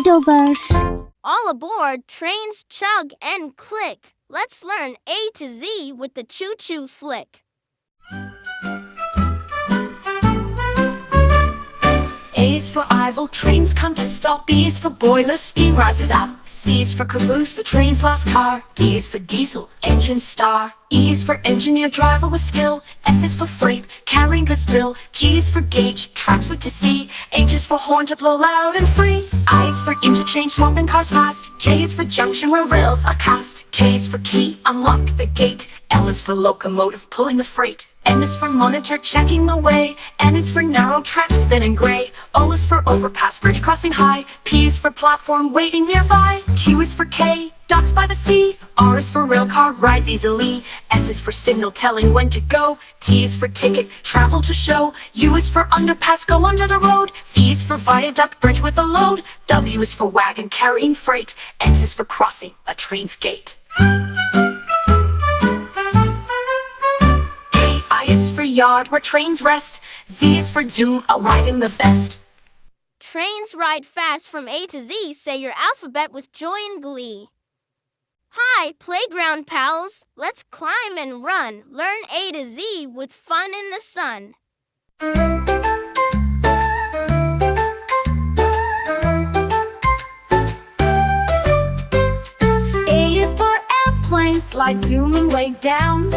Toddlers. All aboard, trains chug and click. Let's learn A to Z with the choo-choo flick. A is for idle, trains come to stop. B is for boiler, steam rises up. C is for caboose, the train's last car. D is for diesel, engine star. E is for engineer, driver with skill. F is for freight, carrying goods still. G is for gauge, tracks with to see. H is for horn to blow loud and free. I is for interchange, swapping cars fast. J is for junction where rails are cast. K is for key, unlock the gate. L is for locomotive, pulling the freight. M is for monitor, checking the way. N is for narrow tracks, thin and gray. O is for overpass, bridge crossing high. P is for platform, waiting nearby. Q is for K, docks by the sea. R is for rail car, rides easily. S is for signal, telling when to go. T is for ticket, travel to show. U is for underpass, go under the road. V is for viaduct, bridge with a load. W is for wagon, carrying freight. X is for crossing, a train's gate. I is for yard, where trains rest. Z is for zoom, arriving the best. Trains ride fast from A to Z. Say your alphabet with joy and glee. Hi, playground pals. Let's climb and run. Learn A to Z with fun in the sun. A is for airplane, slide zooming way down.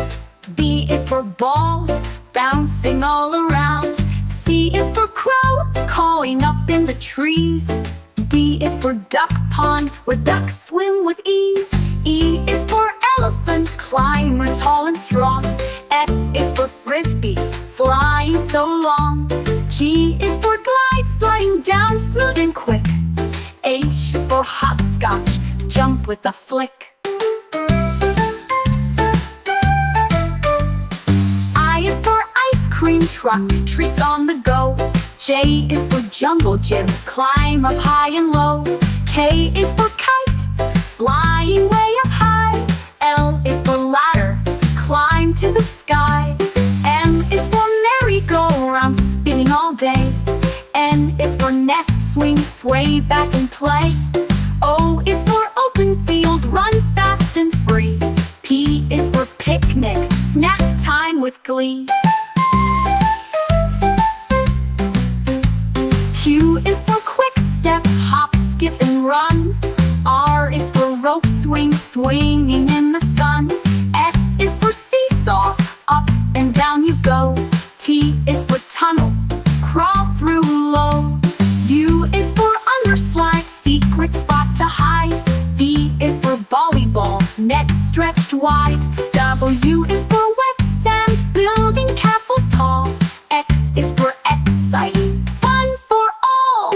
B is for ball, bouncing all around. C is for crow, cawing up in the trees. D is for duck pond, where ducks swim with ease. E is for elephant, climber tall and strong. F is for frisbee, flying so long. G is for glide, sliding down smooth and quick. H is for hopscotch, jump with a flick. I is for ice cream truck, treats on the go. J is for jungle gym, climb up high and low. K is for kite, flying way up high. L is for ladder, climb to the sky. M is for merry-go-round, spinning all day. N is for nest, swing, sway back and play. O is for open field, run fast and free. P is for picnic, snack time with glee. Q is for quick step, hop, skip and run. R is for rope swing, swinging in the sun. S is for seesaw, up and down you go. T is for tunnel, crawl through low. U is for underslide, secret spot to hide. V is for volleyball, net stretched wide. W is for wet sand, building castles tall. X is for exciting, fun for all.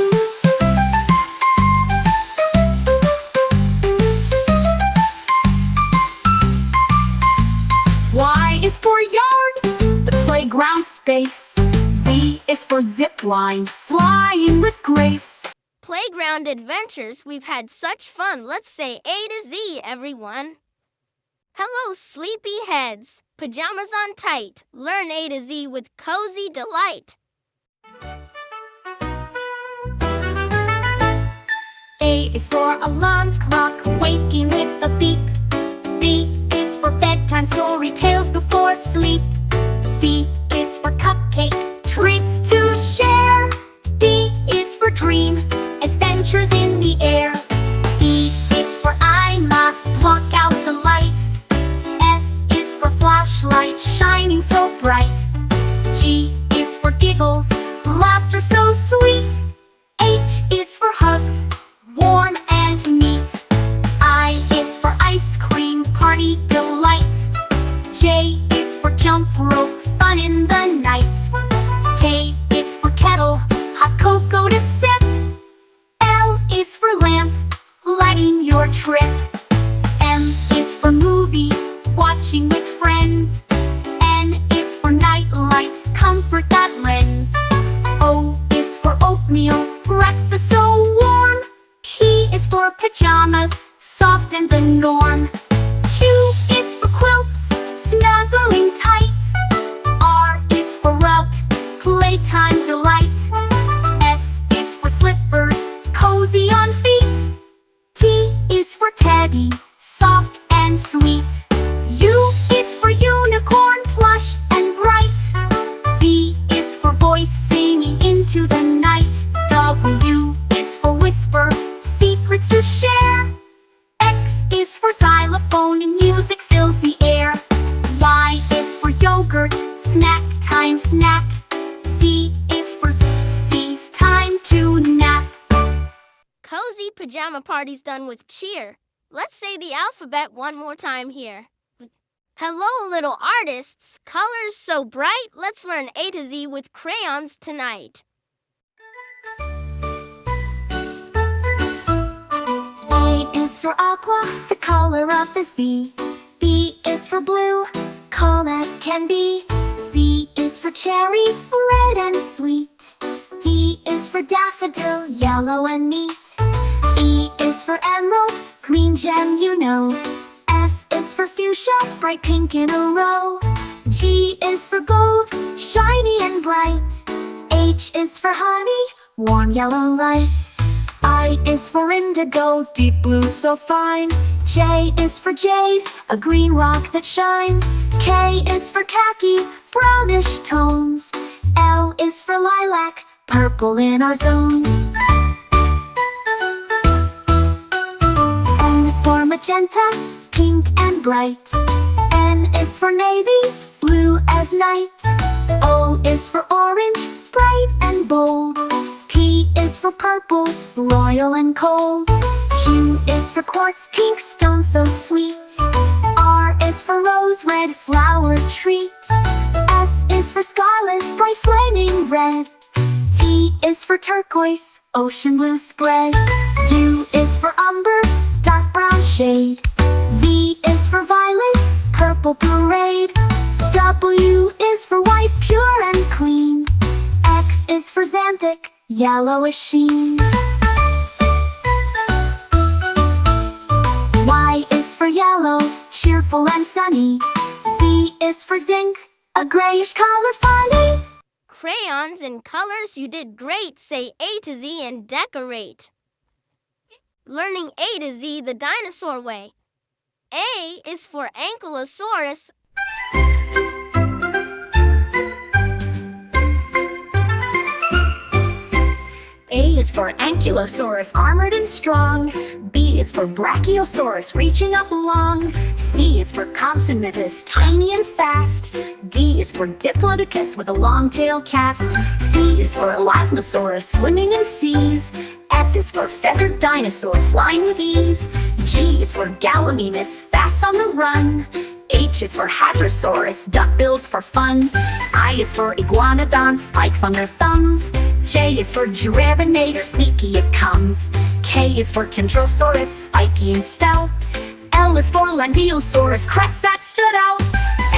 Y is for yard, the playground space. Z is for zip line, flying with grace. Playground adventures, we've had such fun. Let's say A to Z, everyone. Hello, sleepy heads. Pajamas on tight. Learn A to Z with cozy delight. A is for alarm clock, waking with a beep. B is for bedtime story, tales before sleep. C is for cupcake, treats to share. D is for dream, adventures in the air. E is for eye mask, block out the light. F is for flashlight, shining so bright. G is for giggles, laughter so sweet. H is for hugs, warm and neat. I is for ice cream, party delight. J is for jump rope, fun in the night. K is for kettle, hot cocoa to sip. L is for lamp, lighting your trip. M is for movie, watching with friends. N is for night light, comfort that lends. O is for oatmeal, breakfast so warm. P snack time, snack. C is for C's time to nap. Cozy pajama party's done with cheer. Let's say the alphabet one more time here. Hello, little artists. Colors so bright. Let's learn A to Z with crayons tonight. A is for aqua, the color of the sea. B is for blue, calm as can be. C is for cherry, red and sweet. D is for daffodil, yellow and neat. E is for emerald, green gem you know. F is for fuchsia, bright pink in a row. G is for gold, shiny and bright. H is for honey, warm yellow light. I is for indigo, deep blue so fine. J is for jade, a green rock that shines. K is for khaki, brownish tones. L is for lilac, purple in our zones. M is for magenta, pink and bright. N is for navy, blue as night. O is for orange, bright and bold. P is for purple, royal and cold. Q is for quartz, pink stone so sweet. R is for rose, red flower treat. S is for scarlet, bright flaming red. T is for turquoise, ocean blue spread. U is for umber, dark brown shade. V is for violet, purple parade. W is for white, pure and clean. X is for xanthic, yellowish sheen. Y is for yellow, cheerful and sunny. Z is for zinc, a grayish color funny. Crayons and colors, you did great. Say A to Z and decorate. Learning A to Z the dinosaur way. A is for ankylosaurus. A is for ankylosaurus, armored and strong. B is for brachiosaurus, reaching up long. C is for compsognathus, tiny and fast. D is for diplodocus, with a long tail cast. E is for elasmosaurus, swimming in seas. F is for feathered dinosaur, flying with ease. G is for gallimimus, fast on the run. H is for hadrosaurus, duckbills for fun. I is for iguanodon, spikes on their thumbs. J is for giraffe, sneaky it comes. K is for chondrosaurus, spiky and stout. L is for langiosaurus, crest that stood out.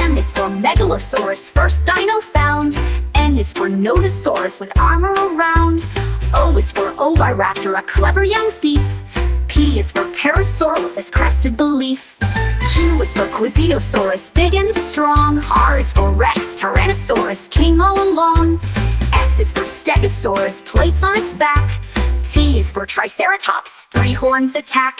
M is for megalosaurus, first dino found. N is for nodosaurus, with armor around. O is for oviraptor, a clever young thief. P is for parasaurolophus, crested belief. Q is for quiziosaurus, big and strong. R is for rex, tyrannosaurus, king all along. S is for stegosaurus, plates on its back. T is for triceratops, three horns attack.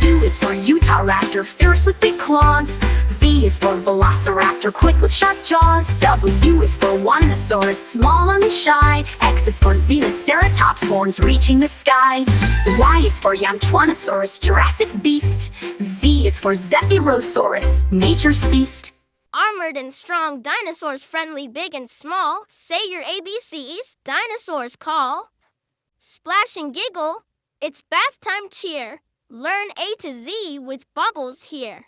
U is for utahraptor, fierce with big claws. V is for velociraptor, quick with sharp jaws. W is for wanosaurus, small and shy. X is for xenoceratops, horns reaching the sky. Y is for yamchuanosaurus, Jurassic beast. Z is for zephyrosaurus, nature's feast. Armored and strong dinosaurs, friendly, big and small. Say your ABCs, dinosaurs call. Splash and giggle, it's bath time cheer. Learn A to Z with bubbles here.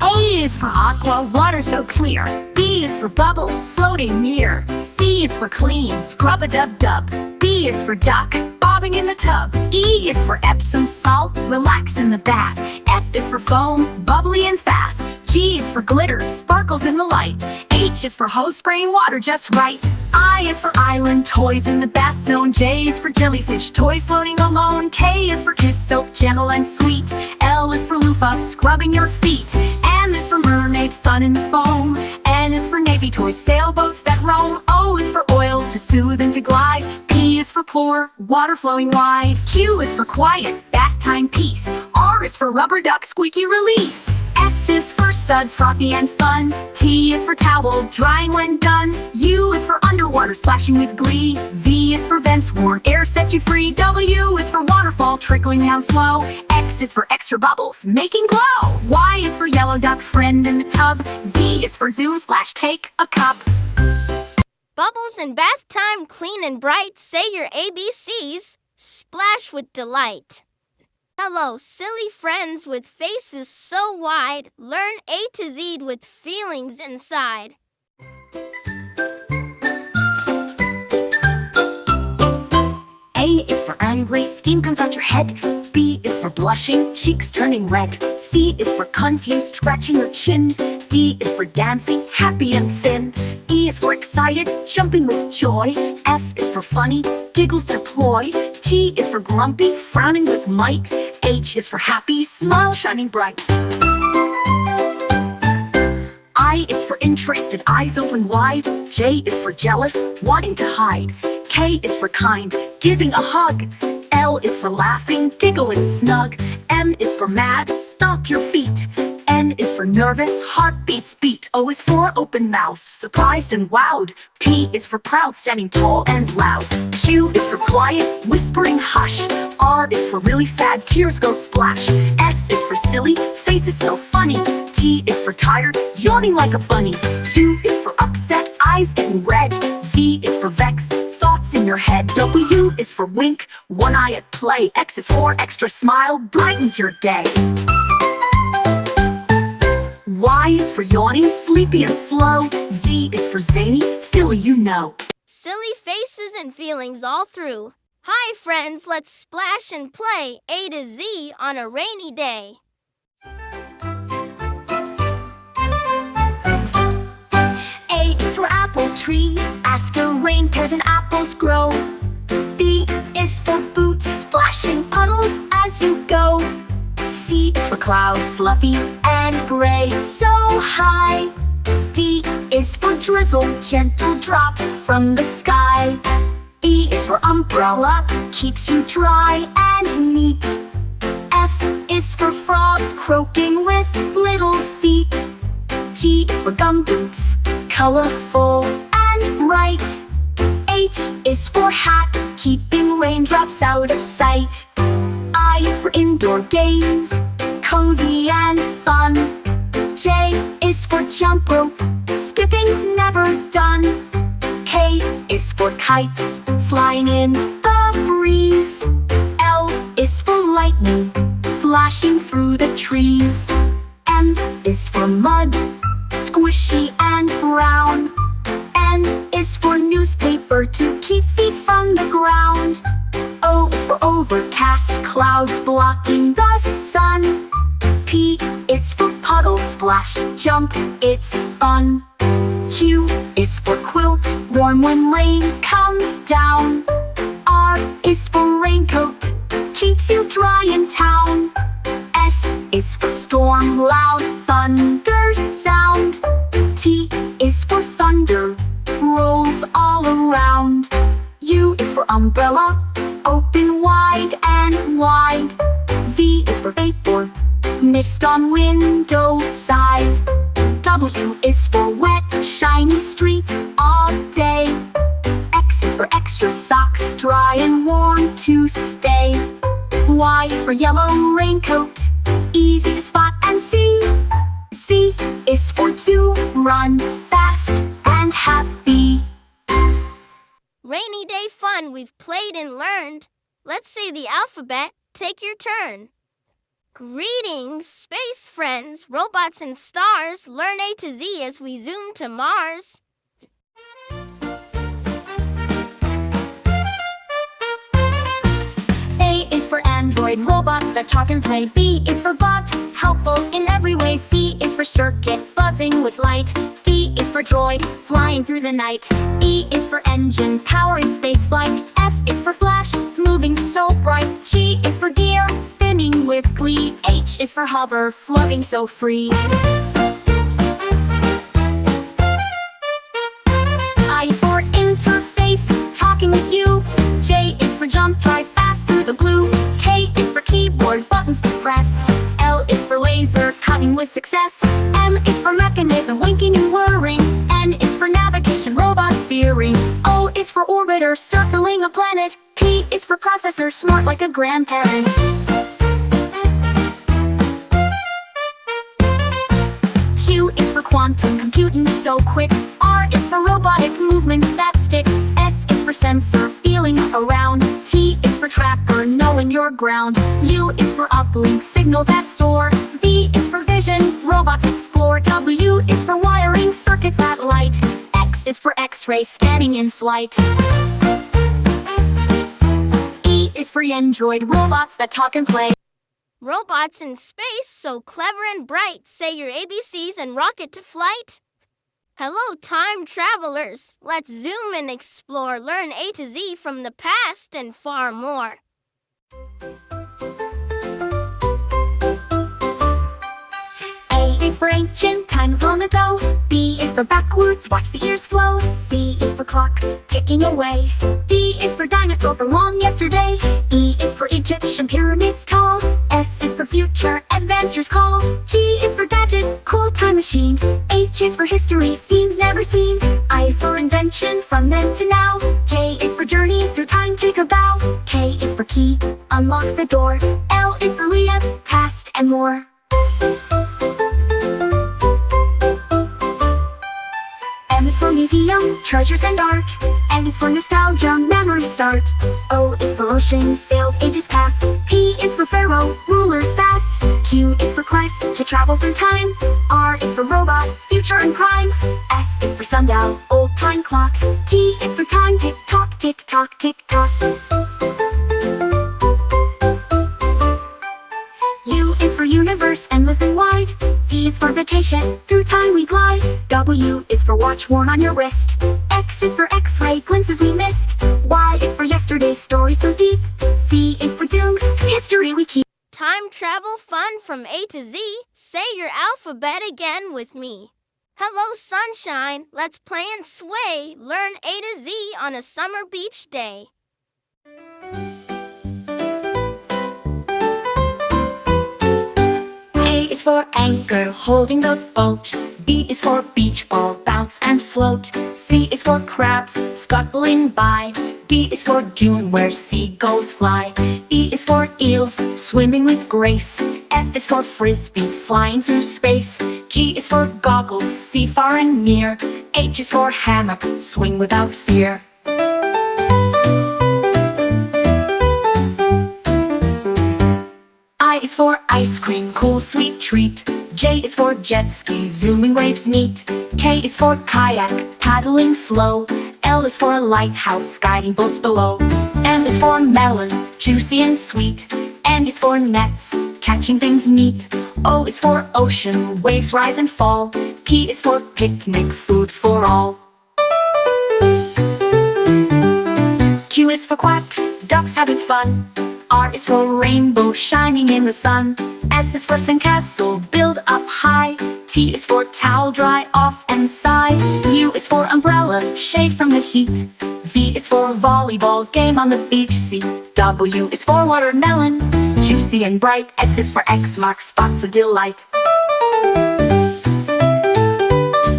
A is for aqua, water so clear. B is for bubble, floating near. C is for clean, scrub-a-dub-dub. D is for duck, bobbing in the tub. E is for Epsom salt, relax in the bath. F is for foam, bubbly and fast. G is for glitter, sparkles in the light. H is for hose, spraying water just right. I is for island, toys in the bath zone. J is for jellyfish, toy floating alone. K is for kid soap, gentle and sweet. L is for loofah, scrubbing your feet. M is for mermaid, fun in the foam. N is for navy, toy sailboats that roam. O is for oil, to soothe and to glide. P is for pour, water flowing wide. Q is for quiet, bath time peace. R is for rubber duck, squeaky release. S is for suds, frothy and fun. T is for towel, drying when done. U is for underwater, splashing with glee. V is for vents, warm air sets you free. W is for waterfall, trickling down slow. X is for extra bubbles, making glow. Y is for yellow, duck friend in the tub. Z is for zoom, splash, take a cup. Bubbles in bath time, clean and bright. Say your ABCs, splash with delight. Hello, silly friends with faces so wide. Learn A to Z with feelings inside. A is for angry, steam comes out your head. B is for blushing, cheeks turning red. C is for confused, scratching your chin. D is for dancing, happy and thin. E is for excited, jumping with joy. F is for funny, giggles deploy. G is for grumpy, frowning with might. H is for happy, smile shining bright. I is for interested, eyes open wide. J is for jealous, wanting to hide. K is for kind, giving a hug. L is for laughing, giggle and snug. M is for mad, stomp your feet. N is for nervous, heartbeats beat. O is for open mouth, surprised and wowed. P is for proud, standing tall and loud. Q is for quiet, whispering hush. R is for really sad, tears go splash. S is for silly, faces so funny. T is for tired, yawning like a bunny. U is for upset, eyes getting red. V is for vexed, thoughts in your head. W is for wink, one eye at play. X is for extra smile, brightens your day. Y is for yawning, sleepy and slow. Z is for zany, silly you know. Silly faces and feelings all through. Hi friends, let's splash and play A to Z on a rainy day. A is for apple tree, after rain pears and apples grow. B is for boots, splashing puddles as you go. C is for cloud, fluffy and gray, so high. D is for drizzle, gentle drops from the sky. E is for umbrella, keeps you dry and neat. F is for frogs, croaking with little feet. G is for gumboots, colorful and bright. H is for hat, keeping raindrops out of sight. I is for indoor games, cozy and fun. J is for jump rope, skipping's never done. K is for kites, flying in the breeze. L is for lightning, flashing through the trees. M is for mud, squishy and brown. N is for newspaper, to keep feet from the ground. O is for overcast, clouds blocking the sun. P is for puddle, splash, jump, it's fun. Q is for quilt, warm when rain comes down. R is for raincoat, keeps you dry in town. S is for storm, loud thunder sound. T is for thunder, rolls all around. U is for umbrella, open wide and wide. V is for vapor, mist on window side. W is for wet, shiny streets all day. X is for extra socks, dry and warm to stay. Y is for yellow raincoat, easy to spot and see. Z is for to run fast and happy. Rainy day fun, we've played and learned. Let's say the alphabet, take your turn. Greetings, space friends, robots and stars. Learn A to Z as we zoom to Mars. A is for android, robots that talk and play. B is for bot, helpful in every way. C is for circuit, buzzing with light. D is for droid, flying through the night. E is for engine, powering space flight. F is for flash, moving so bright. G is for gear, spinning with glee. H is for hover, floating so free. I is for interface, talking with you. J is for jump, drive fast through the blue. K is for keyboard, buttons to press. L is for laser, cutting with success. M is for mechanism, winking and whirring. N is for navigation, robot steering. O is for orbiter, circling a planet. P is for processor, smart like a grandparent. quantum computing so quick. R is for robotic movement that stick. S is for sensor feeling around. T is for tracker knowing your ground. U is for uplink signals that soar. V is for vision, robots explore. W is for wiring circuits that light. X is for X-ray scanning in flight. E is for Android, robots that talk and play. Robots in space, so clever and bright. Say your ABCs and rocket to flight. Hello, time travelers. Let's zoom and explore. Learn A to Z from the past and far more. A is for ancient times long ago. B is for backwards, watch the years flow. C is for clock, ticking away. D is for dinosaur from long yesterday. E is for Egyptian pyramids tall. F is for future, adventures call. G is for gadget, cool time machine. H is for history, scenes never seen. I is for invention, from then to now. J is for journey, through time take a bow. K is for key, unlock the door. L is for Leah, past and more. M is for museum, treasures and art. N is for nostalgia, memory start. O is for ocean, sailed ages past. P is for pharaoh, rulers fast. Q is for quest, to travel through time. R is for robot, future and prime. S is for sundial, old time clock. T is for time, tick tock, tick tock, tick tock. U is for universe, endless and wide. V is for vacation, through time we glide. W is for watch worn on your wrist. X is for X-ray, glimpses we missed. Y is for yesterday, story so deep. Z is for doomed, history we keep. Time travel fun from A to Z. Say your alphabet again with me. Hello, sunshine. Let's play and sway. Learn A to Z on a summer beach day. A is for anchor, holding the boat. B is for beach ball, bounce and float. C is for crabs, scuttling by. D is for dune, where seagulls fly. E is for eels, swimming with grace. F is for frisbee, flying through space. G is for goggles, see far and near. H is for hammock, swing without fear. I is for ice cream, cool sweet treat. J is for jet ski, zooming waves neat. K is for kayak, paddling slow. L is for lighthouse, guiding boats below. M is for melon, juicy and sweet. N is for nets, catching things neat. O is for ocean, waves rise and fall. P is for picnic, food for all. Q is for quack, ducks having fun. R is for rainbow, shining in the sun. S is for sandcastle, build up high. T is for towel, dry off and sigh. U is for umbrella, shade from the heat. V is for volleyball, game on the beach. C, W is for watermelon, juicy and bright. X is for X marks spots of delight.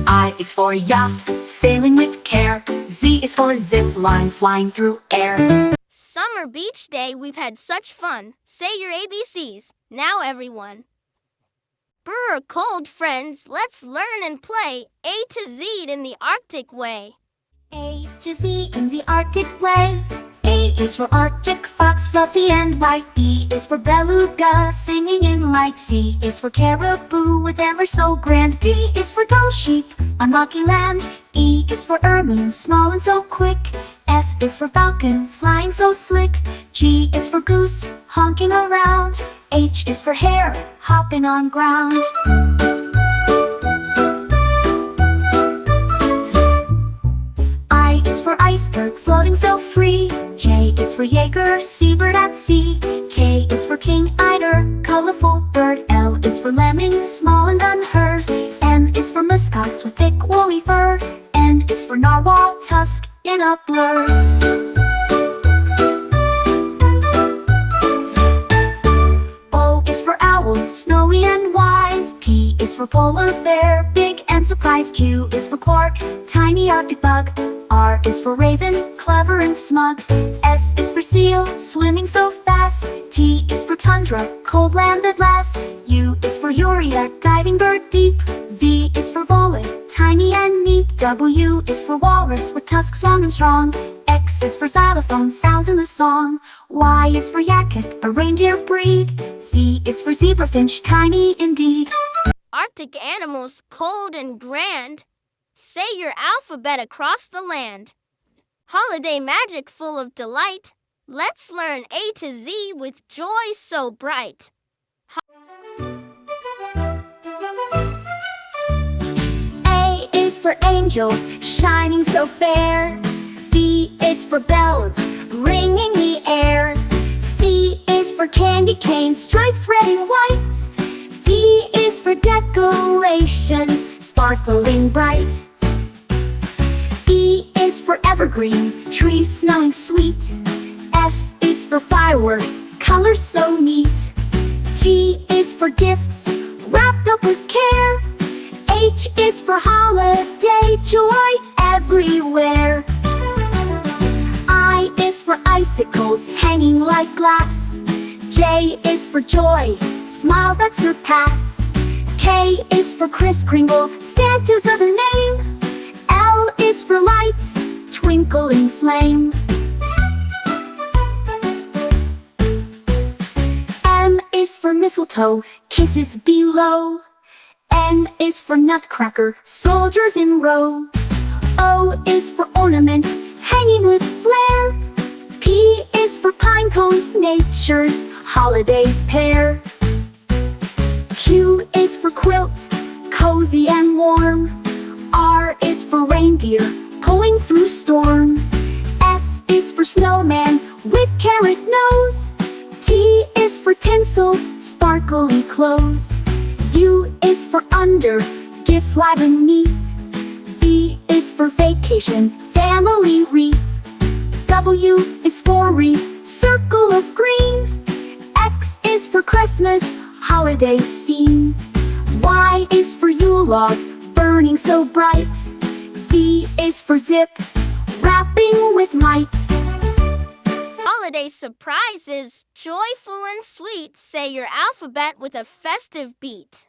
I is for yacht, sailing with care. Z is for zip line, flying through air. Summer beach day, we've had such fun. Say your ABCs. Now everyone. Brr, cold friends, let's learn and play A to Z in the Arctic way. A to Z in the Arctic way. A is for Arctic fox, fluffy and white. B is for beluga, singing in light. C is for caribou with antlers so grand. D is for gull sheep on rocky land. E is for ermine, small and so quick. F is for falcon, flying so slick. G is for goose, honking around. H is for hare, hopping on ground. I is for iceberg, floating so free. J is for Jaeger, seabird at sea. K is for king eider, colorful bird. L is for lemming, small and unheard. M is for muskox with thick woolly fur. N is for narwhal, tusk in a blur. O is for owl, snowy and wise. P is for polar bear, big and surprised. Q is for quark, tiny Arctic bug. R is for raven, clever and smug. S is for seal, swimming so fast. T is for tundra, cold land that lasts. U is for urea, diving bird deep. V is for volley, tiny and neat. W is for walrus, with tusks long and strong. X is for xylophone, sounds in the song. Y is for yakut, a reindeer breed. Z is for zebrafinch, tiny indeed. Arctic animals, cold and grand. Say your alphabet across the land. Holiday magic full of delight. Let's learn A to Z with joy so bright. A is for angel, shining so fair. B is for bells, ringing the air. C is for candy cane, stripes red and white. D is for decorations, sparkling bright. E is for evergreen, trees smelling sweet. F is for fireworks, colors so neat. G is for gifts, wrapped up with care. H is for holiday, joy everywhere. I is for icicles, hanging like glass. J is for joy, smiles that surpass. K is for Kris Kringle, Santa's other name. L is for lights, twinkling flame. M is for mistletoe, kisses below. N is for nutcracker, soldiers in row. O is for ornaments, hanging with flair. P is for pine cones, nature's holiday pair. Q is for quilt, cozy and warm. R is for reindeer, pulling through storm. S is for snowman, with carrot nose. T is for tinsel, sparkly clothes. U is for under, gifts lie beneath. V is for vacation, family wreath. W is for wreath, circle of green. X is for Christmas, holiday scene. Y is for Yule log, burning so bright. Z is for zip, wrapping with might. Holiday surprises, joyful and sweet. Say your alphabet with a festive beat.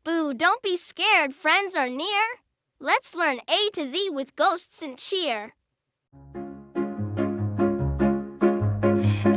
Boo, don't be scared, friends are near. Let's learn A to Z with ghosts and cheer.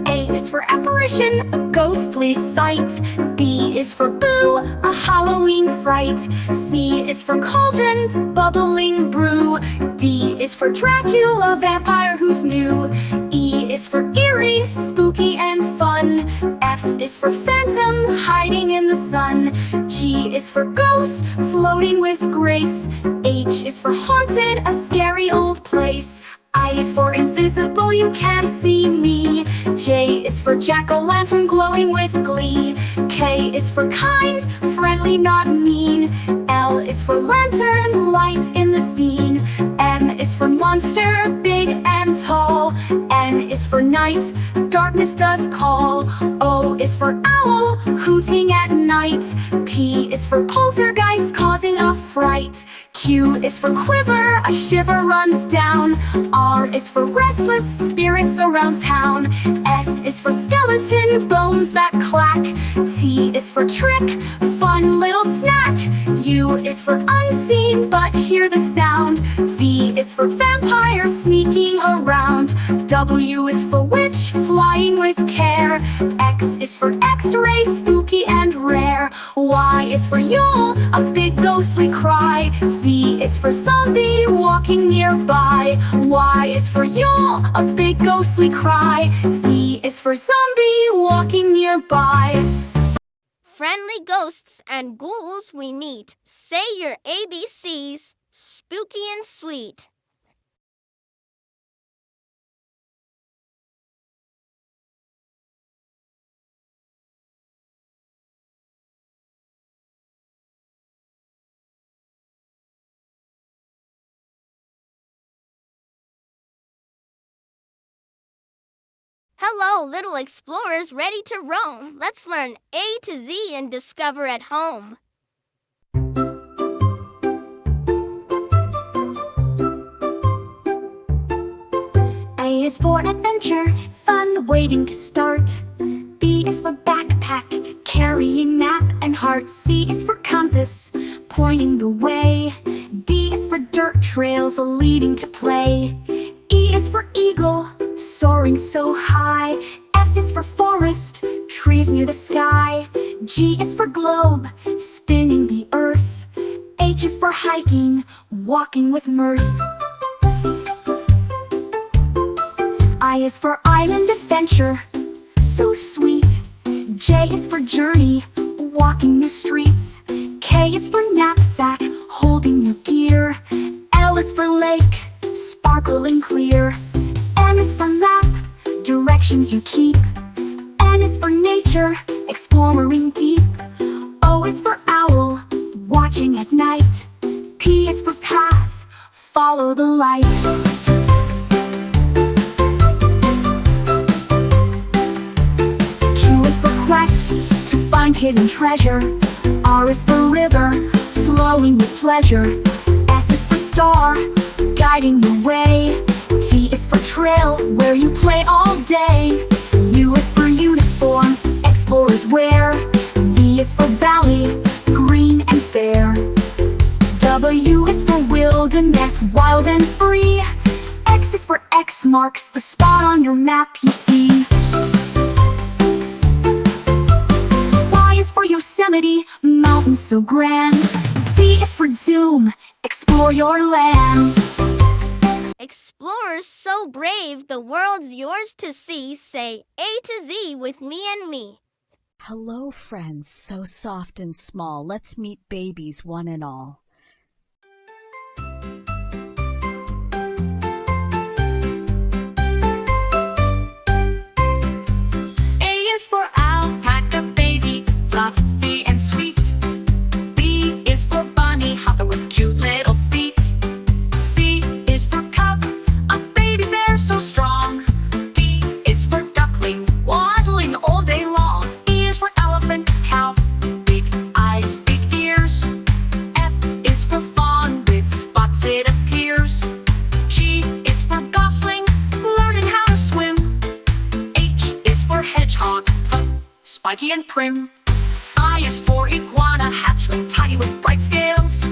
A is for apparition, a ghostly sight. B is for boo, a Halloween fright. C is for cauldron, bubbling brew. D is for Dracula, vampire who's new. E is for eerie, spooky and fun. F is for phantom, hiding in the sun. G is for ghost, floating with grace. H is for haunted, a scary old place. I is for invisible, you can't see me. J is for jack-o'-lantern, glowing with glee. K is for kind, friendly, not mean. L is for lantern, light in the scene. M is for monster, big and tall. N is for night, darkness does call. O is for owl, hooting at night. P is for poltergeist, causing a fright. Q is for quiver, a shiver runs down. R is for restless spirits around town. S is for skeleton, bones that clack. T is for trick, fun little snack. U is for unseen, but hear the sound. V is for vampire, sneaking around. W is for witch, flying with care. X is for x-ray, spooky and rare. Y is for Yule, a big ghostly cry. Z is for zombie, walking nearby. Y is for Yule, a big ghostly cry. Z is for zombie, walking nearby. Friendly ghosts and ghouls we meet. Say your ABCs, spooky and sweet. Hello, little explorers ready to roam. Let's learn A to Z and discover at home. for adventure, fun waiting to start. B is for backpack, carrying map and heart. C is for compass, pointing the way. D is for dirt trails leading to play. E is for eagle, soaring so high. F is for forest, trees near the sky. G is for globe, spinning the earth. H is for hiking, walking with mirth. I is for island adventure, so sweet. J is for journey, walking the streets. K is for knapsack, holding your gear. L is for lake, sparkling clear. M is for map, directions you keep. N is for nature, exploring deep. O is for owl, watching at night. P is for path, follow the light. Q is for quest, to find hidden treasure. R is for river, flowing with pleasure. S is for star, guiding the way. T is for trail, where you play all day. U is for uniform, explorers wear. V is for valley, green and fair. W is for wilderness, wild and free. X is for X marks the spot on your map you see. Y is for Yosemite, mountains so grand. Z is for zoom, explore your land. Explorers so brave, the world's yours to see. Say A to Z with me and me. Hello, friends, so soft and small. Let's meet babies one and all. A is for alpaca baby, fluffy and sweet. B is for bunny hopper with cute little feet. C is for cub, a baby bear so strong. D is for duckling, waddling all day long. E is for elephant, cow, big eyes, big ears. F is for fawn, with spots it appears. G is for gosling, learning how to swim. H is for hedgehog, spiky and prim. I is for iguana, hatchling, tiny with bright scales.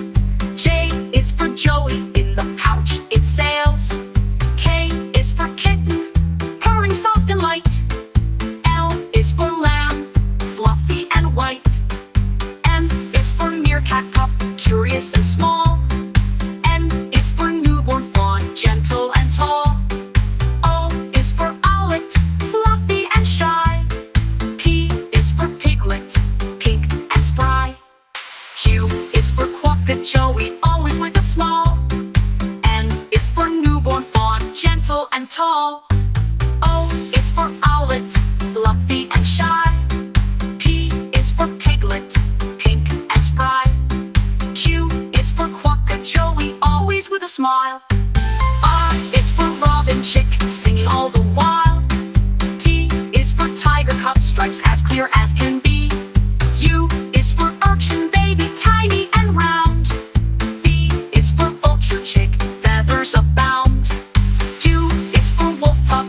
J is for Joey, in the pouch it sails. K is for kitten, purring soft and light. L is for lamb, fluffy and white. M is for meerkat pup, curious and small. N is for newborn fawn, gentle and tall. O is for owlet, fluffy and shy. P is for piglet, pink and spry. Q is for quokka Joey, always with a smile. N is for newborn fawn, gentle and tall. O is for owlet, fluffy and shy. P is for piglet, pink and spry. Q is for quokka Joey, always with a smile. R is for robin chick, singing all the while. T is for tiger cub, stripes as clear as can be. U is for urchin baby, tiny and round. V is for vulture chick, feathers abound. Q is for wolf pup,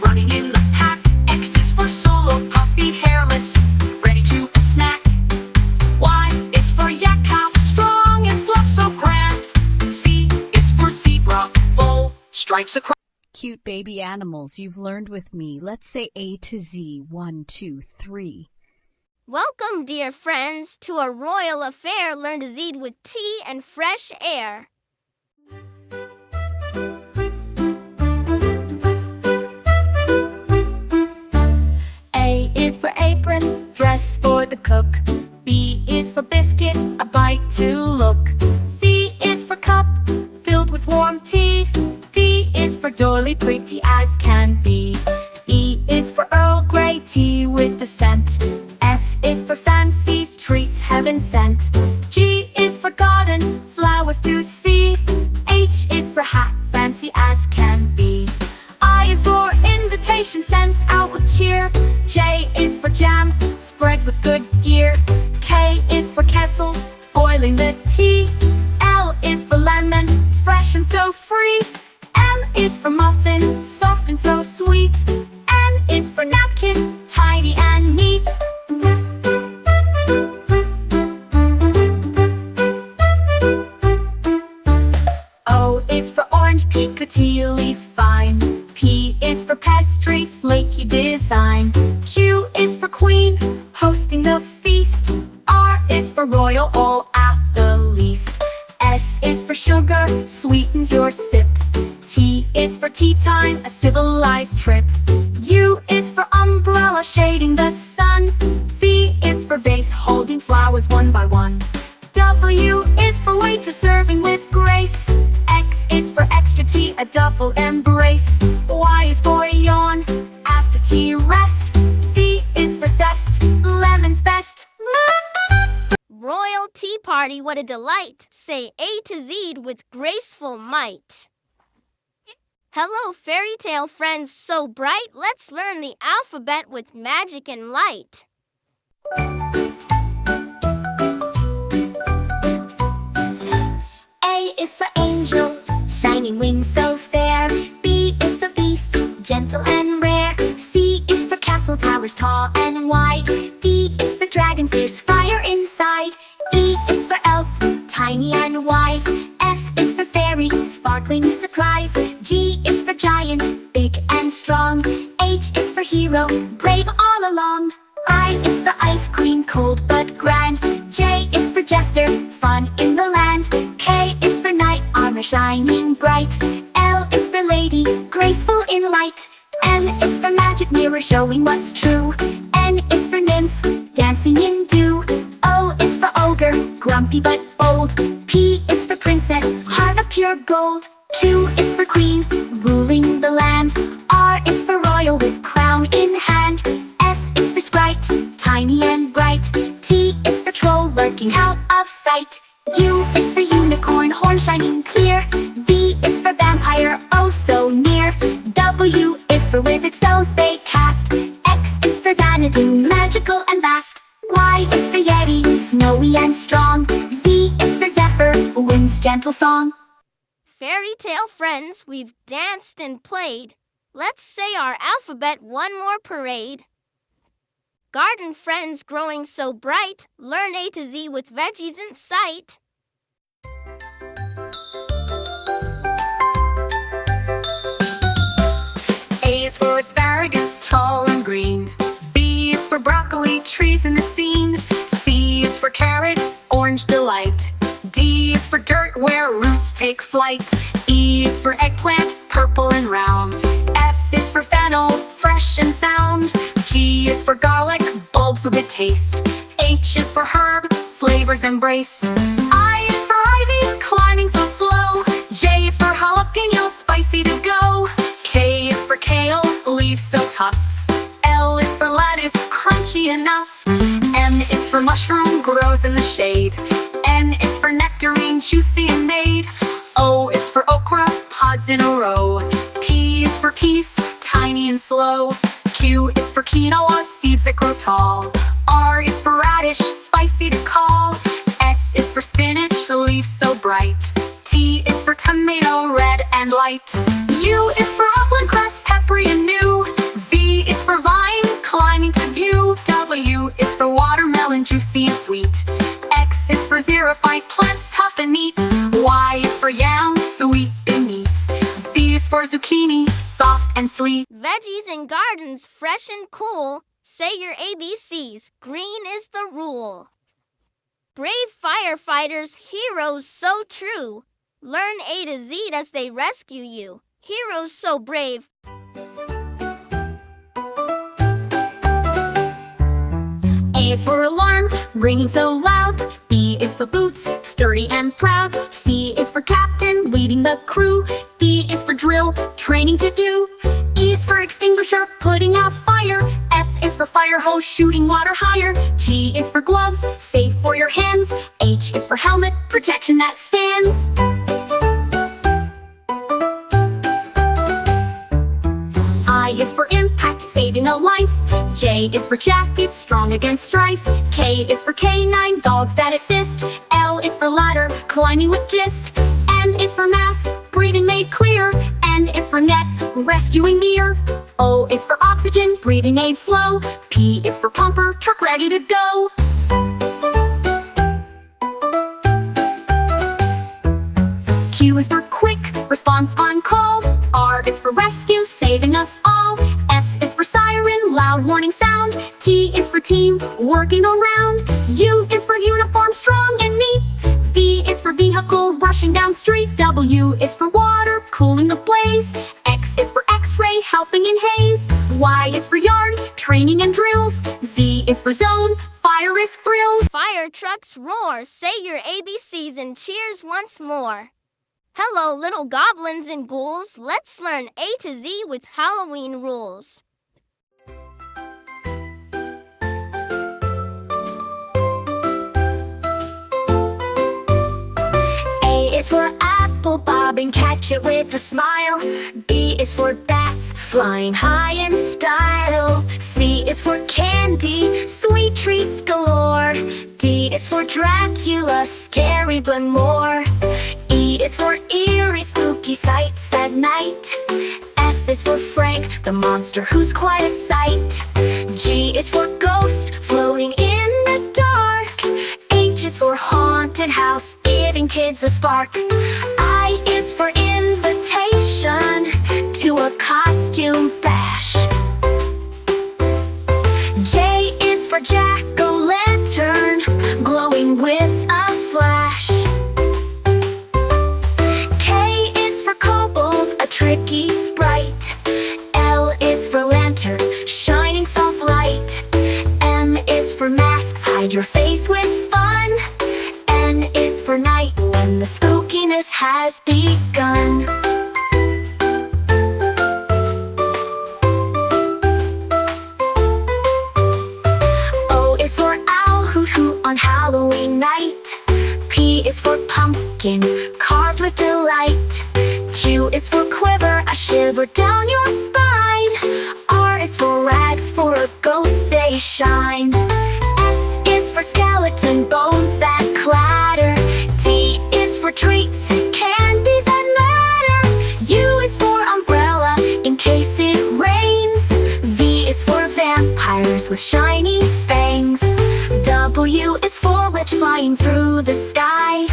running in the pack. X is for solo puppy, hairless, ready to snack. Y is for yak calf, strong and fluff so grand. Z is for zebra, bold, stripes across. Cute baby animals you've learned with me. Let's say A to Z, 1, 2, 3. Welcome, dear friends, to a royal affair. Learn to Z with tea and fresh air. A is for apron, dress for the cook. B is for biscuit, a bite to look. C is for cup, filled with warm tea. D is for doily, pretty as can be. E is for Earl Grey tea with the scent. F is for fancies, treats heaven sent. G is for garden, flowers to see. H is for hat, fancy as can be. I is for invitation sent out with cheer. J is for jam, spread with good gear. K is for kettle, boiling the tea. L is for lemon, fresh and so free. M is for muffin, soft and so sweet. N is for napkin, tidy and neat. O is for orange, Piccadilly fine. P is for pastry, flaky design. Q is for queen, hosting the feast. R is for royal, all at the least. S is for sugar, sweetens your sip. T is for tea time, a civilized trip. U is for umbrella, shading the sun. V is for vase, holding flowers one by one. W is for waiter, serving with grace. X is for extra tea, a double embrace. Y is for yawn, after tea rest. Z is for zest, lemon's best. Royal tea party, what a delight! Say A to Z with graceful might. Hello, fairy tale friends so bright. Let's learn the alphabet with magic and light. A is for angel, shining wings so fair. B is for beast, gentle and rare. C is for castle, towers tall and wide. D is for dragon, fierce fire inside. E is for elf, tiny and wise. F is for fairy, sparkling surprise. G is for giant, big and strong. H is for hero, brave all along. I is for ice queen, cold but grand. J is for jester, fun in the land. K is for knight, armor shining bright. L is for lady, graceful in light. M is for magic mirror, showing what's true. N is for nymph, dancing in dew. O is for ogre, grumpy but bold. P is for princess, heart of pure gold. Q is for queen, ruling the land. R is for royal, with crown in hand. S is for sprite, tiny and bright. T is for troll, lurking out of sight. U is for unicorn, horn shining clear. V is for vampire, oh so near. W is for wizard, spells they cast. X is for Xanadu, magical and vast. Y is for yeti, snowy and strong. Z is for zephyr, wind's gentle song. Fairy tale friends, we've danced and played. Let's say our alphabet one more parade. Garden friends growing so bright, learn A to Z with veggies in sight. A is for asparagus, tall and green. B is for broccoli, trees in the scene. C is for carrot, orange delight. D is for dirt, where roots take flight. E is for eggplant, purple and round. F is for fennel, fresh and sound. G is for garlic, bulbs with a taste. H is for herb, flavors embraced. I is for ivy, climbing so slow. J is for jalapeno, spicy to go. K is for kale, leaves so tough. L is for lettuce, crunchy enough. M is for mushroom, grows in the shade. N is for nectarine, juicy and made. O is for okra, pods in a row. P is for peace, tiny and slow. Q is for quinoa, seeds that grow tall. R is for radish, spicy to call. S is for spinach, leaves so bright. T is for tomato, red and light. U is for upland cress, peppery and new. V is for vine, climbing to view. W is for watermelon, juicy and sweet. X is for xerophyte, plants tough and neat. Y is for yam, sweet beneath. Z is for zucchini, soft and sweet. Veggies in gardens, fresh and cool. Say your ABCs, green is the rule. Brave firefighters, heroes so true. Learn A to Z as they rescue you. Heroes so brave. A is for alarm, ringing so loud. B is for boots, sturdy and proud. C is for captain, leading the crew. D is for drill, training to do. E is for extinguisher, putting out fire. F is for fire hose, shooting water higher. G is for gloves, safe for your hands. H is for helmet, protection that stands. I is for impact, saving a life. J is for jacket, strong against strife. K is for canine, dogs that assist. L is for ladder, climbing with gist. M is for mask, breathing made clear. N is for net, rescuing near. O is for oxygen, breathing aid flow. P is for pumper, truck ready to go. Q is for quick, response on call. R is for rescue, saving us all. S is for siren, loud warning sound. T is for team, working around. U is for uniform, strong and neat. V is for vehicle, rushing down street. W is for water, cooling the blaze. X is for x-ray, helping in haze. Y is for yard, training and drills. Z is for zone, fire risk thrills. Fire trucks roar, say your ABCs and cheers once more. Hello, little goblins and ghouls. Let's learn A to Z with Halloween rules. A is for apple, bob and catch it with a smile. B is for bats, flying high in style. C is for candy, sweet treats galore. D is for Dracula, scary but more. E is for eerie, spooky sights at night. F is for Frank, the monster who's quite a sight. G is for ghost, floating in the dark. H is for haunted house, giving kids a spark. I is for invitation to a costume bash. J is for jack-o'-lantern, glowing with a flash. K is for kobold, a tricky sprite. L is for lantern, shining soft light. M is for masks, hide your face with fun. N is for night, when the spookiness has begun. O is for owl, hoot hoot on Halloween night. P is for pumpkin, carved with delight. Q is for quiver, a shiver down your spine. R is for rags, for a ghost they shine. S is for skeleton bones that clatter. T is for treats, candies that matter. U is for umbrella, in case it rains. V is for vampires with shiny fangs. W is for witch flying through the sky.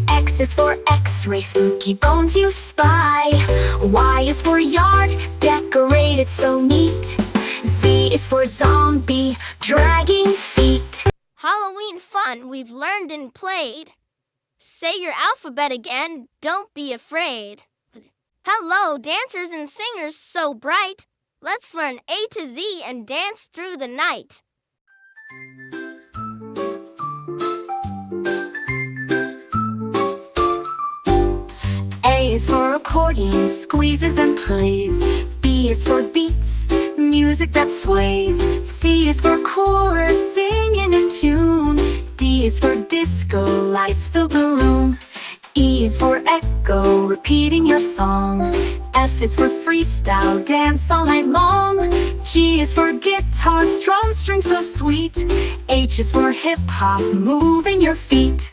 X is for x-ray, spooky bones you spy. Y is for yard, decorated so neat. Z is for zombie, dragging feet. Halloween fun we've learned and played. Say your alphabet again, don't be afraid. Hello, dancers and singers so bright. Let's learn A to Z and dance through the night. A is for accordion, squeezes and plays. B is for beats, music that sways. C is for chorus, singing in tune. D is for disco, lights fill the room. E is for echo, repeating your song. F is for freestyle, dance all night long. G is for guitar, strum string so sweet. H is for hip-hop, moving your feet.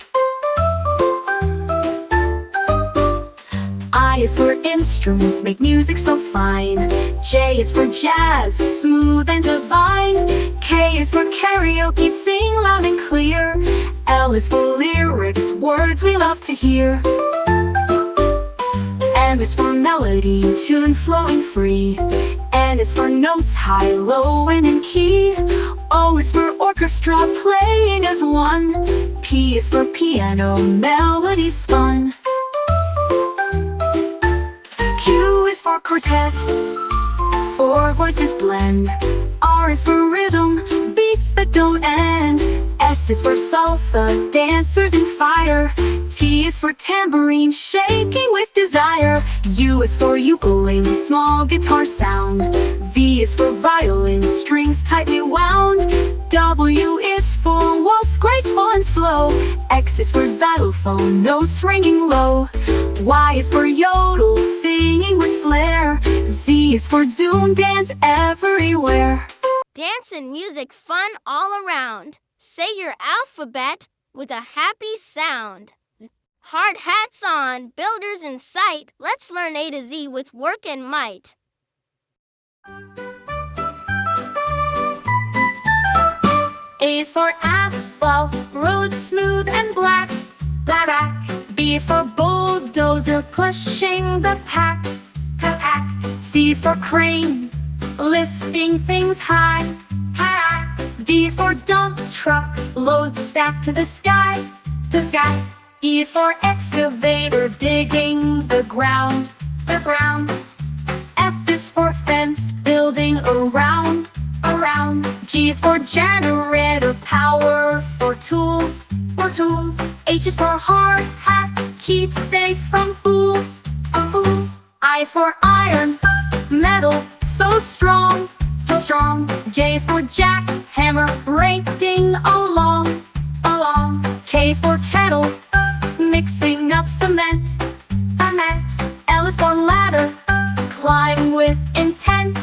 I is for instruments, make music so fine. J is for jazz, smooth and divine. K is for karaoke, sing loud and clear. L is for lyrics, words we love to hear. M is for melody, tune flowing free. N is for notes, high, low, and in key. O is for orchestra, playing as one. P is for piano, melodies spun. Q is for quartet, four voices blend. R is for rhythm, beats that don't end. S is for salsa, dancers in fire. T is for tambourine, shaking with desire. U is for ukulele, small guitar sound. V is for violin, strings tightly wound. W is for waltz, graceful and slow. X is for xylophone, notes ringing low. Y is for yodel, singing with flair. Z is for zoom, dance everywhere. Dance and music fun all around. Say your alphabet with a happy sound. Hard hats on, builders in sight. Let's learn A to Z with work and might. A is for asphalt, road smooth and black, black. B is for bulldozer, pushing the pack, pack. C is for crane, lifting things high, high. D is for dump truck, load stacked to the sky, to sky. E is for excavator, digging the ground, the ground. F is for fence, building around, around. G is for generator, power for tools, for tools. H is for hard hat, keep safe from fools, from fools. I is for iron, metal, so strong, so strong. J is for jack, hammer, breaking along, along. K is for kettle, mixing up cement, cement. L is for ladder, climb with intent,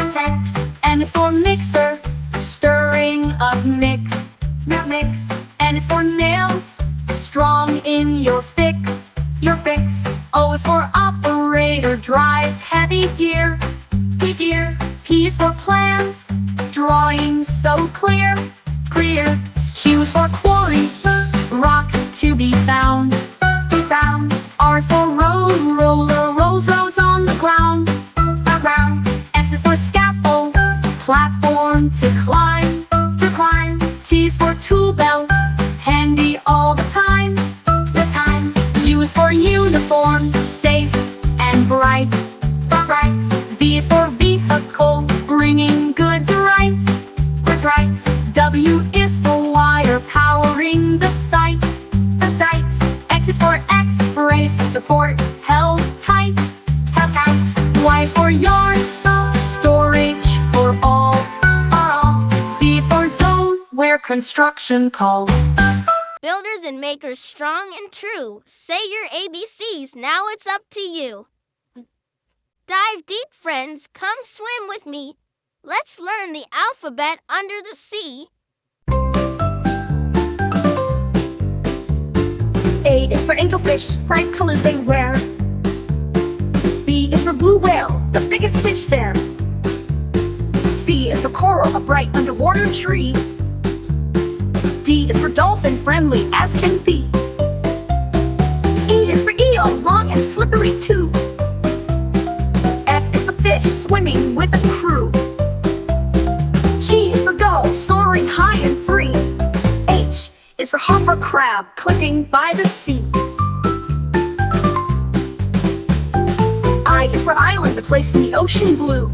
intent. M is for mixer, stirring up mix, mix. N is for nails, strong in your fix, your fix. O is for operator, drives heavy gear, gear. P is for plans, drawing so clear, clear. Q is for quarry, rocks to be found, be found. R is for road, roller, rolls roads on the ground, the ground. S is for scaffold, platform to climb, to climb. T is for tool belt, handy all the time, the time. U is for uniform, safe and bright, bright. V is for vehicle, bringing goods right, goods right. W is for wire, powering the site, the site. X is for X-ray, support, held tight, held tight. Y is for yarn, storage for all, Z is for zone, where construction calls. Builders and makers strong and true, say your ABCs, now it's up to you. Dive deep, friends, come swim with me. Let's learn the alphabet under the sea. A is for angelfish, bright colors they wear. B is for blue whale, the biggest fish there. C is for coral, a bright underwater tree. D is for dolphin, friendly as can be. E is for eel, long and slippery too. F is for fish, swimming with a crew. G is for gull, soaring high and free. H is for hopper crab, clicking by the sea. I is for island, a place in the ocean blue.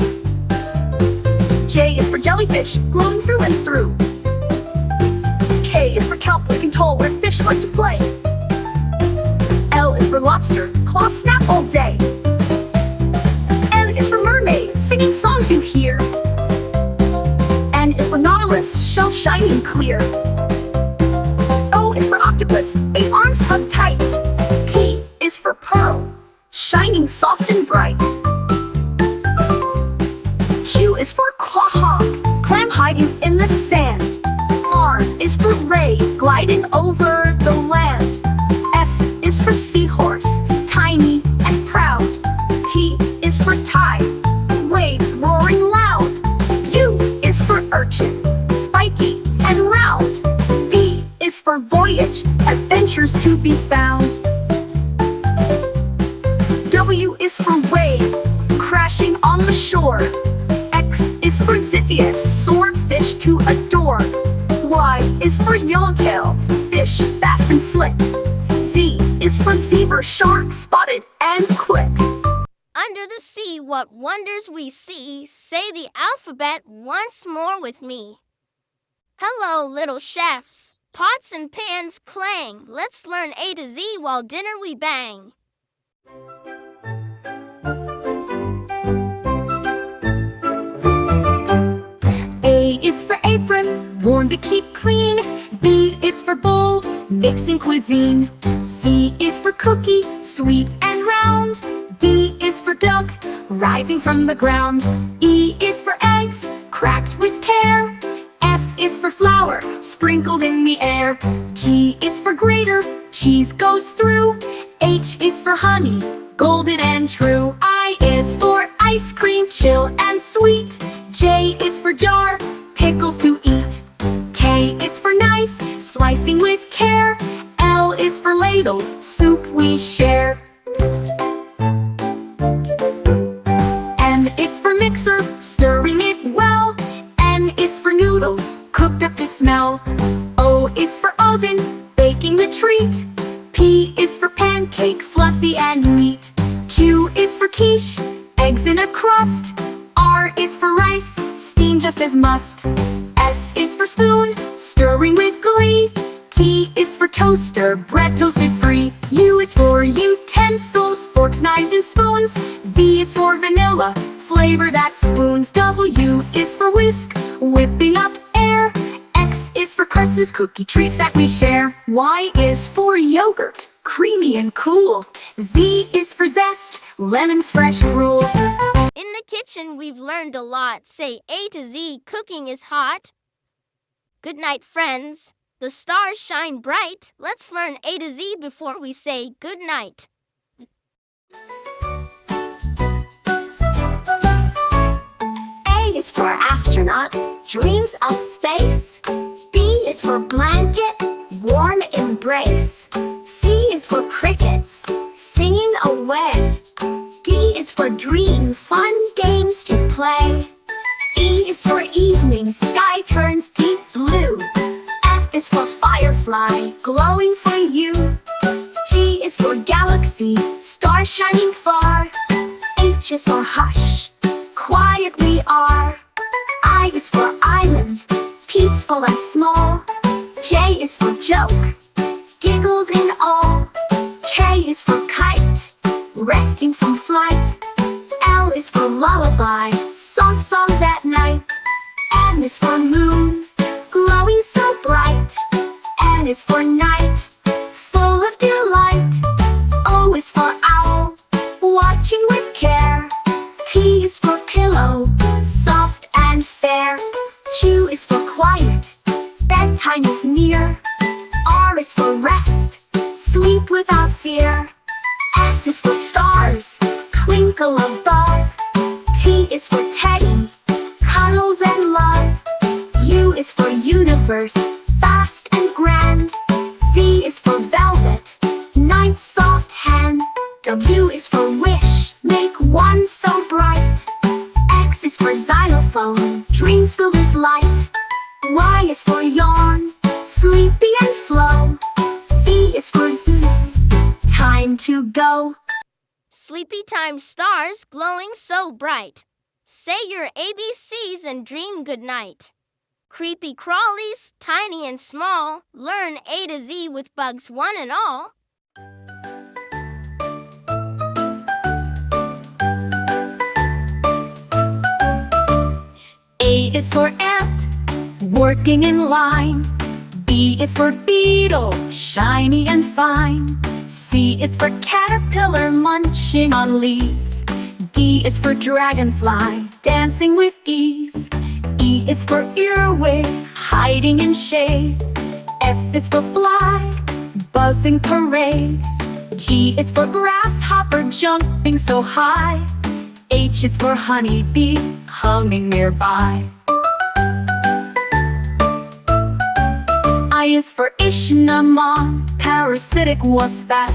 J is for jellyfish, glowing through and through. K is for kelp, looking tall, where fish like to play. L is for lobster, claws snap all day. M is for mermaid, singing songs you hear. N is for nautilus, shell shining clear. O is for octopus, 8 arms hug tight. P is for pearl, shining soft and bright. Q is for quahog, clam hiding in the sand. R is for ray, gliding over the land. S is for seahorse, tiny and proud. T is for tide, waves roaring loud. U is for urchin, spiky and round. V is for voyage, adventures to be found. W is for wave, crashing on the shore. X is for Ziphius, swordfish to adore. Y is for yellowtail, fish fast and slick. Z is for zebra, shark spotted and quick. Under the sea, what wonders we see. Say the alphabet once more with me. Hello, little chefs. Pots and pans clang. Let's learn A to Z while dinner we bang. A is for apron, worn to keep clean. B is for bowl, mixing cuisine. C is for cookie, sweet and round. D is for duck, rising from the ground. E is for eggs, cracked with care. F is for flour, sprinkled in the air. G is for grater, cheese goes through. H is for honey, golden and true. I is for ice cream, chill and sweet. J is for jar, pickles to eat. K is for knife, slicing with care. L is for ladle, soup we share. M is for mixer, stirring it well. N is for noodles, cooked up to smell. O is for oven, baking the treat. P is for pancake, fluffy and neat. Q is for quiche, eggs in a crust. R is for rice, steamed just as must. S is for spoon, stirring with glee. T is for toaster, bread toasted free. U is for utensils, forks, knives, and spoons. V is for vanilla, flavor that spoons. W is for whisk, whipping up air. X is for Christmas cookie treats that we share. Y is for yogurt, creamy and cool. Z is for zest, lemons fresh rule. In the kitchen, we've learned a lot. Say A to Z, cooking is hot. Good night, friends. The stars shine bright. Let's learn A to Z before we say good night. A is for astronaut, dreams of space. B is for blanket, warm embrace. C is for crickets, singing away. D is for dream, fun games to play. E is for evening, sky turns deep blue. F is for firefly, glowing for you. G is for galaxy, stars shining far. H is for hush, quiet we are. I is for island, peaceful and small. J is for joke, giggles in all. K is for kite, resting from flight. L is for lullaby, soft songs at night. M is for moon, glowing so bright. N is for night, full of delight. O is for owl, watching with care. P is for pillow, soft and fair. Q is for quiet, bedtime is near. R is for rest, sleep without fear. S is for stars, twinkle above. T is for teddy, cuddles and love. U is for universe, vast and grand. V is for velvet, night's soft hand. W is for wish, make one so bright. X is for xylophone, dreams filled with light. Y is for yawn, sleepy and slow. Z is for zzz, time to go. Sleepy time stars glowing so bright. Say your ABCs and dream good night. Creepy crawlies, tiny and small, learn A to Z with bugs one and all. A is for ant, working in line. B is for beetle, shiny and fine. C is for caterpillar, munching on leaves. D is for dragonfly, dancing with ease. E is for earwig, hiding in shade. F is for fly, buzzing parade. G is for grasshopper, jumping so high. H is for honeybee, humming nearby. I is for ichneumon, parasitic wasp bat.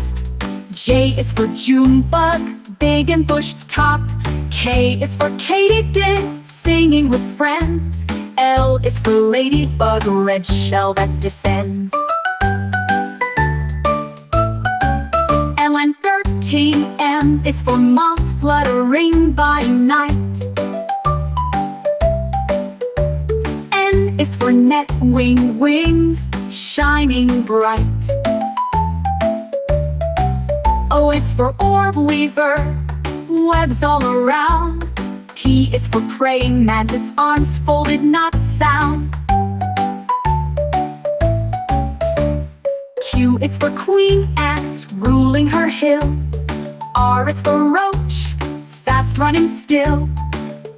J is for June bug, big and bushed top. K is for katydid, singing with friends. L is for ladybug, red shell that defends. LN13M is for moth, fluttering by night. N is for net, wings, shining bright. O is for orb weaver, webs all around. P is for praying mantis, arms folded, not sound. Q is for queen ant, ruling her hill. R is for roach, fast running still.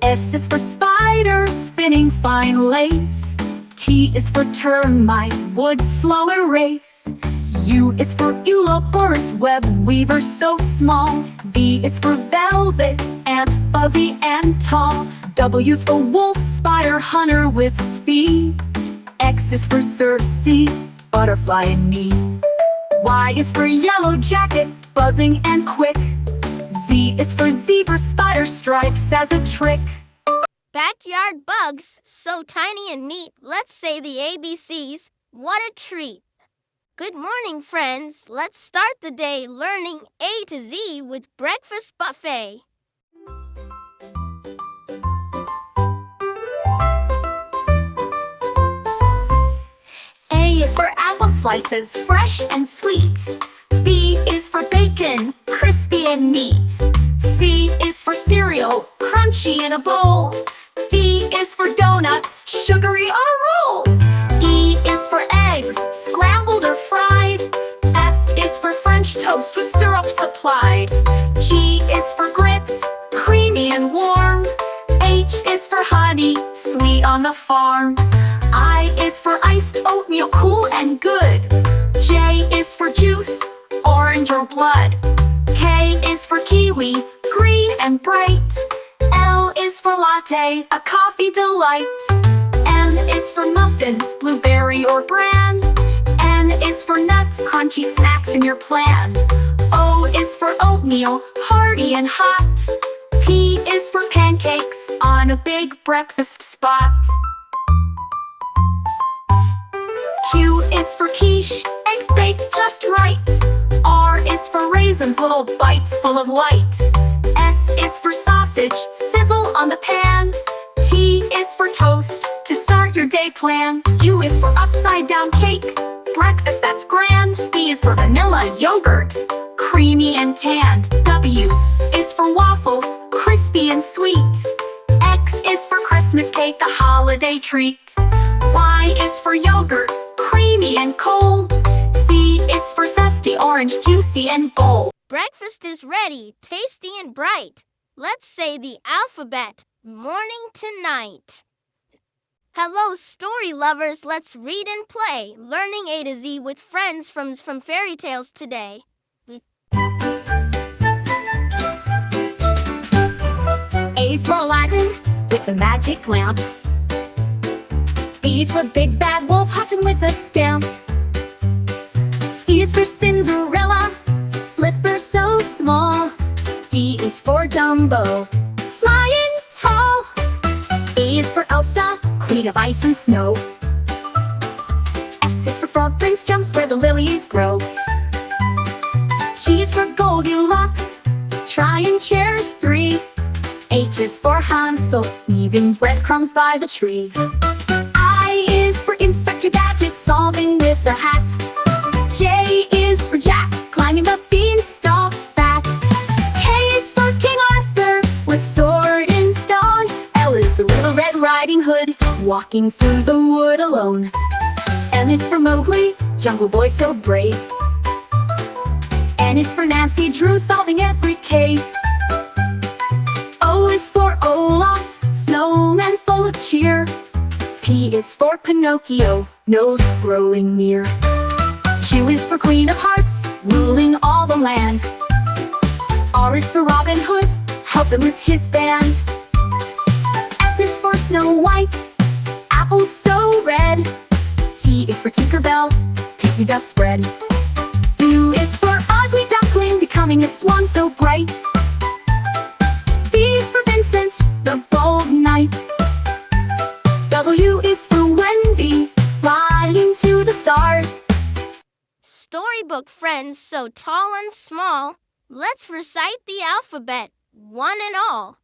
S is for spider, spinning fine lace. T is for termite, wood slow erase. U is for Ouroboros, web weaver so small. V is for velvet, ant, fuzzy and tall. W's for wolf, spider, hunter with speed. X is for Xerxes, butterfly and me. Y is for yellow jacket, buzzing and quick. Z is for zebra, spider, stripes as a trick. Backyard bugs, so tiny and neat. Let's say the ABCs. What a treat! Good morning, friends. Let's start the day learning A to Z with Breakfast Buffet. A is for apple slices, fresh and sweet. B is for bacon, crispy and neat. C is for cereal, crunchy in a bowl. D is for donuts, sugary on a roll. E is for eggs, scrambled or fried. F is for French toast with syrup supplied. G is for grits, creamy and warm. H is for honey, sweet on the farm. I is for iced oatmeal, cool and good. J is for juice, orange or blood. K is for kiwi, green and bright. L is for latte, a coffee delight. M is for muffins, blueberry or bran. N is for nuts, crunchy snacks in your plan. O is for oatmeal, hearty and hot. P is for pancakes, on a big breakfast spot. Q is for quiche, eggs baked just right. R is for raisins, little bites full of light. S is for sausage, sizzle on the pan. T is for toast, to start your day plan. U is for upside down cake, breakfast that's grand. V is for vanilla yogurt, creamy and tanned. W is for waffles, crispy and sweet. X is for Christmas cake, a holiday treat. Y is for yogurt, creamy and cold. Z is for zesty, orange, juicy and bold. Breakfast is ready, tasty and bright. Let's say the alphabet, morning to night. Hello, story lovers. Let's read and play, learning A to Z with friends from fairy tales today. A is for Aladdin, with the magic lamp. B is for Big Bad Wolf, hopping with a stamp. C is for Cinderella, slipper so small. D is for Dumbo, flying tall. E is for Elsa, queen of ice and snow. F is for Frog Prince, jumps where the lilies grow. G is for Goldilocks, trying chairs 3. H is for Hansel, leaving breadcrumbs by the tree. I is for Inspector Gadget, solving with the hat. J is for Jack, climbing the beanstalk fat. K is for King Arthur, with sword and stone. L is for Little Red Riding Hood, walking through the wood alone. M is for Mowgli, jungle boy so brave. N is for Nancy Drew, solving every cave. O is for Olaf, snowman full of cheer. P is for Pinocchio, nose growing near. Q is for Queen of Hearts, ruling all the land. R is for Robin Hood, helping with his band. S is for Snow White, apples so red. T is for Tinkerbell, pixie dust spread. U is for Ugly Duckling, becoming a swan so bright. V is for Vincent, the bold knight. W is for Wendy, flying to the stars. Storybook friends so tall and small, let's recite the alphabet, one and all.